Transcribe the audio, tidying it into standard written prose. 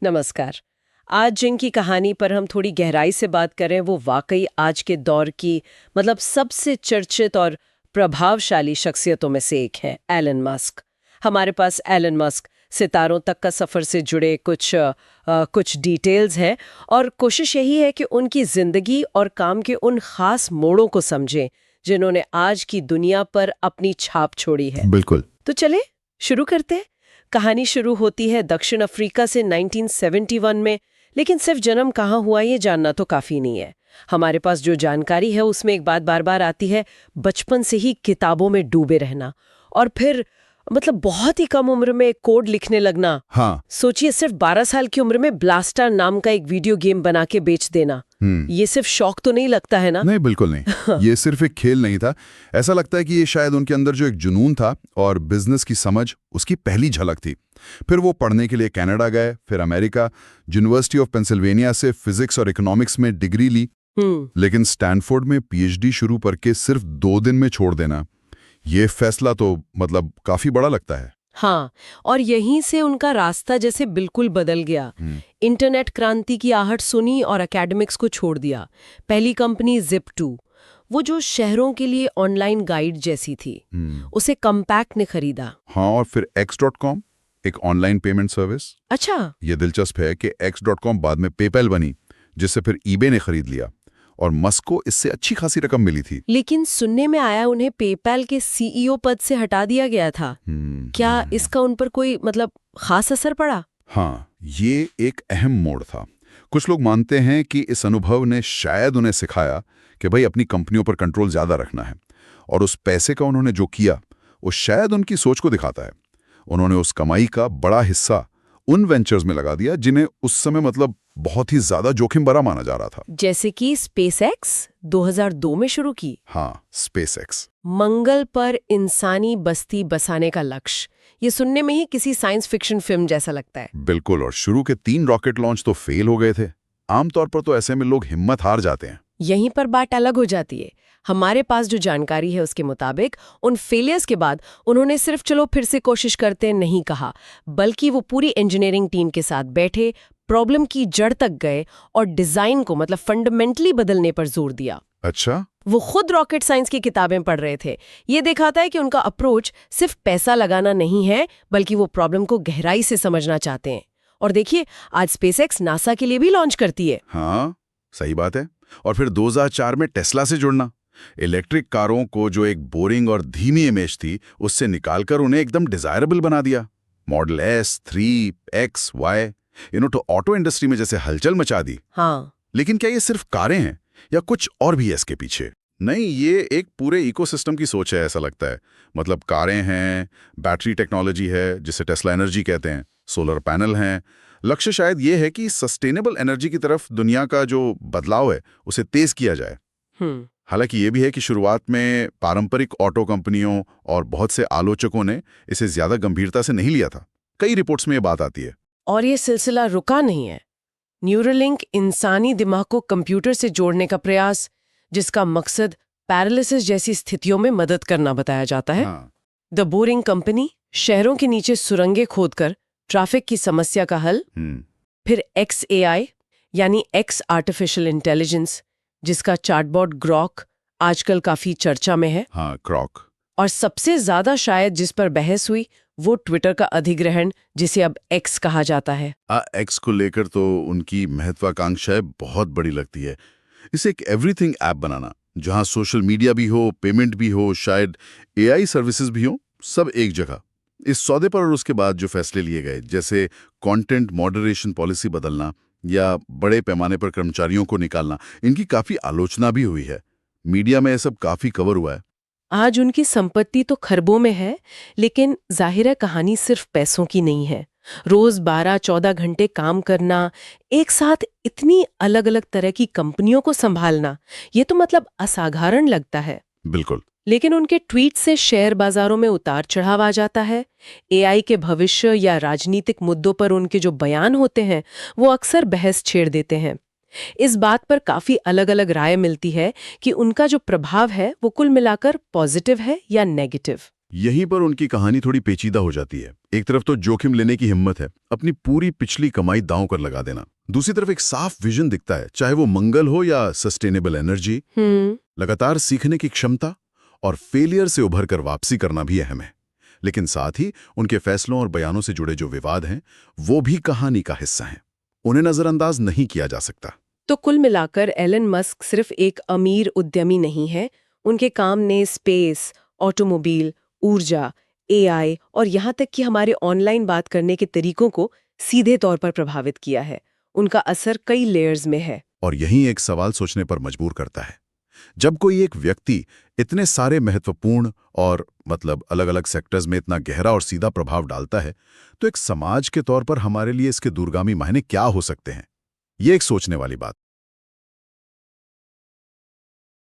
नमस्कार। आज जिनकी कहानी पर हम थोड़ी गहराई से बात करें वो वाकई आज के दौर की सबसे चर्चित और प्रभावशाली शख्सियतों में से एक है, एलन मस्क। हमारे पास एलन मस्क सितारों तक का सफ़र से जुड़े कुछ डिटेल्स हैं और कोशिश यही है कि उनकी ज़िंदगी और काम के उन खास मोड़ों को समझें जिन्होंने आज की दुनिया पर अपनी छाप छोड़ी है। बिल्कुल। तो चले शुरू करते हैं। कहानी शुरू होती है दक्षिण अफ्रीका से 1971 में, लेकिन सिर्फ जन्म कहाँ हुआ ये जानना तो काफ़ी नहीं है। हमारे पास जो जानकारी है उसमें एक बात बार बार आती है, बचपन से ही किताबों में डूबे रहना और फिर बहुत ही कम उम्र में कोड लिखने लगना। हाँ। सोचिए, सिर्फ 12 साल की उम्र में ब्लास्टर नाम का एक वीडियो गेम बना के बेच देना। ये सिर्फ शौक तो नहीं लगता है ना? नहीं, बिल्कुल नहीं। ये सिर्फ एक खेल नहीं था। ऐसा लगता है कि ये शायद उनके अंदर जो एक जुनून था और बिजनेस की समझ, उसकी पहली झलक थी। फिर वो पढ़ने के लिए कनाडा गए, फिर अमेरिका, यूनिवर्सिटी ऑफ पेंसिल्वेनिया से फिजिक्स और इकोनॉमिक्स में डिग्री ली। लेकिन स्टैनफोर्ड में पीएचडी शुरू करके सिर्फ 2 दिन में छोड़ देना, ये फैसला तो काफी बड़ा लगता है। हाँ, और यहीं से उनका रास्ता जैसे बिल्कुल बदल गया। इंटरनेट क्रांति की आहट सुनी और एकेडमिक्स को छोड़ दिया। पहली कंपनी Zip2, वो जो शहरों के लिए ऑनलाइन गाइड जैसी थी, उसे कॉम्पैक्ट ने खरीदा। हाँ, और फिर X.com, एक ऑनलाइन पेमेंट सर्विस। अच्छा। ये दिलचस्प है कि X.com बाद में पेपैल बनी, जिससे फिर eBay ने खरीद लिया और मस्क को इससे अच्छी खासी रकम मिली थी। लेकिन सुनने में आया उन्हें पेपैल के सीईओ पद से हटा दिया गया था। क्या इसका उन पर कोई खास असर पड़ा? हाँ, ये एक अहम मोड़ था। कुछ लोग मानते हैं कि इस अनुभव ने शायद उन्हें सिखाया कि भाई अपनी कंपनियों पर कंट्रोल ज्यादा रखना है, और उस पैसे का उन्होंने जो किया वो शायद उनकी सोच को दिखाता है। उन्होंने उस कमाई का बड़ा हिस्सा उन वेंचर्स में लगा दिया जिन्हें उस समय बहुत ही ज्यादा जोखिम भरा माना जा रहा था। जैसे कि SpaceX 2002 में शुरू की। हाँ, SpaceX। मंगल पर इंसानी बस्ती बसाने का लक्ष्य, ये सुनने में ही किसी साइंस फिक्शन फिल्म जैसा लगता है। बिल्कुल, और शुरू के 3 रॉकेट लॉन्च तो फेल हो गए थे। आमतौर पर तो ऐसे में लोग हिम्मत हार जाते हैं। यहीं पर बात अलग हो जाती है। हमारे पास जो जानकारी है उसके मुताबिक उन फेलियर्स के बाद उन्होंने सिर्फ चलो फिर से कोशिश करते नहीं कहा, बल्कि वो पूरी इंजीनियरिंग टीम के साथ बैठे, प्रॉब्लम की जड़ तक गए और डिजाइन को फंडामेंटली बदलने पर जोर दिया। अच्छा। वो खुद रॉकेट साइंस की किताबें पढ़ रहे थे। ये दिखाता है कि उनका अप्रोच सिर्फ पैसा लगाना नहीं है, बल्कि वो प्रॉब्लम को गहराई से समझना चाहते हैं। और देखिए, आज SpaceX नासा के लिए भी लॉन्च करती है। हाँ, सही बात है। और फिर 2004 में टेस्ला से जुड़ना, इलेक्ट्रिक कारों को जो एक बोरिंग और धीमी इमेज थी उससे निकालकर उन्हें एकदम डिजायरेबल बना दिया। मॉडल S, 3, X, Y, तो ऑटो इंडस्ट्री में जैसे हलचल मचा दी। हाँ। लेकिन क्या ये सिर्फ कारें हैं या कुछ और भी है इसके पीछे? नहीं, ये एक पूरे इकोसिस्टम की सोच है, ऐसा लगता है। कारें हैं, बैटरी टेक्नोलॉजी है जिसे टेस्ला एनर्जी कहते हैं, सोलर पैनल हैं। लक्ष्य शायद ये है कि सस्टेनेबल एनर्जी की तरफ दुनिया का जो बदलाव है उसे तेज किया जाए। हालांकि ये भी है कि शुरुआत में पारंपरिक ऑटो कंपनियों और बहुत से आलोचकों ने इसे ज्यादा गंभीरता से नहीं लिया था। कई रिपोर्ट्स में ये बात आती है। और ये सिलसिला रुका नहीं है। न्यूरोलिंक इंसानी दिमाग को कंप्यूटर से जोड़ने का प्रयास, जिसका मकसद पैरालिसिस जैसी स्थितियों में मदद करना बताया जाता है। द बोरिंग कंपनी, शहरों के नीचे सुरंगें खोदकर ट्रैफिक की समस्या का हल। फिर XAI यानी X आर्टिफिशियल इंटेलिजेंस, जिसका चैटबॉट ग्रॉक आजकल काफी चर्चा में है। हाँ, ग्रॉक। और सबसे ज्यादा शायद जिस पर बहस हुई वो ट्विटर का अधिग्रहण, जिसे अब X कहा जाता है। X को लेकर तो उनकी महत्वाकांक्षा बहुत बड़ी लगती है। इसे एक एवरीथिंग ऐप बनाना, जहां सोशल मीडिया भी हो, पेमेंट भी हो, शायद AI सर्विसेज भी हो, सब एक जगह। इस सौदे पर और उसके बाद जो फैसले लिए गए, जैसे कंटेंट मॉडरेशन पॉलिसी बदलना या बड़े पैमाने पर कर्मचारियों को निकालना, इनकी काफी आलोचना भी हुई है। मीडिया में यह सब काफी कवर हुआ है। आज उनकी संपत्ति तो खरबों में है, लेकिन जाहिर है कहानी सिर्फ पैसों की नहीं है। रोज 12-14 घंटे काम करना, एक साथ इतनी अलग अलग तरह की कंपनियों को संभालना, ये तो असाधारण लगता है। बिल्कुल। लेकिन उनके ट्वीट से शेयर बाजारों में उतार चढ़ाव आ जाता है। AI के भविष्य या राजनीतिक मुद्दों पर उनके जो बयान होते हैं वो अक्सर बहस छेड़ देते हैं। इस बात पर काफी अलग अलग राय मिलती है कि उनका जो प्रभाव है वो कुल मिलाकर पॉजिटिव है या नेगेटिव। यहीं पर उनकी कहानी थोड़ी पेचीदा हो जाती है। एक तरफ तो जोखिम लेने की हिम्मत है, अपनी पूरी पिछली कमाई दांव कर लगा देना। दूसरी तरफ एक साफ विजन दिखता है, चाहे वो मंगल हो या सस्टेनेबल एनर्जी। लगातार सीखने की क्षमता और फेलियर से उभर कर वापसी करना भी अहम है। लेकिन साथ ही उनके फैसलों और बयानों से जुड़े जो विवाद हैं, वो भी कहानी का हिस्सा हैं। उन्हें नजरअंदाज नहीं किया जा सकता। तो कुल मिलाकर एलन मस्क सिर्फ एक अमीर उद्यमी नहीं है। उनके काम ने स्पेस, ऑटोमोबाइल, ऊर्जा, एआई और यहाँ तक कि हमारे ऑनलाइन बात करने के तरीकों को सीधे तौर पर प्रभावित किया है। उनका असर कई लेयर्स में है। और यही एक सवाल सोचने पर मजबूर करता है। जब कोई एक व्यक्ति इतने सारे महत्वपूर्ण और अलग-अलग सेक्टर्स में इतना गहरा और सीधा प्रभाव डालता है, तो एक समाज के तौर पर हमारे लिए इसके दूरगामी मायने क्या हो सकते हैं? ये एक सोचने वाली बात।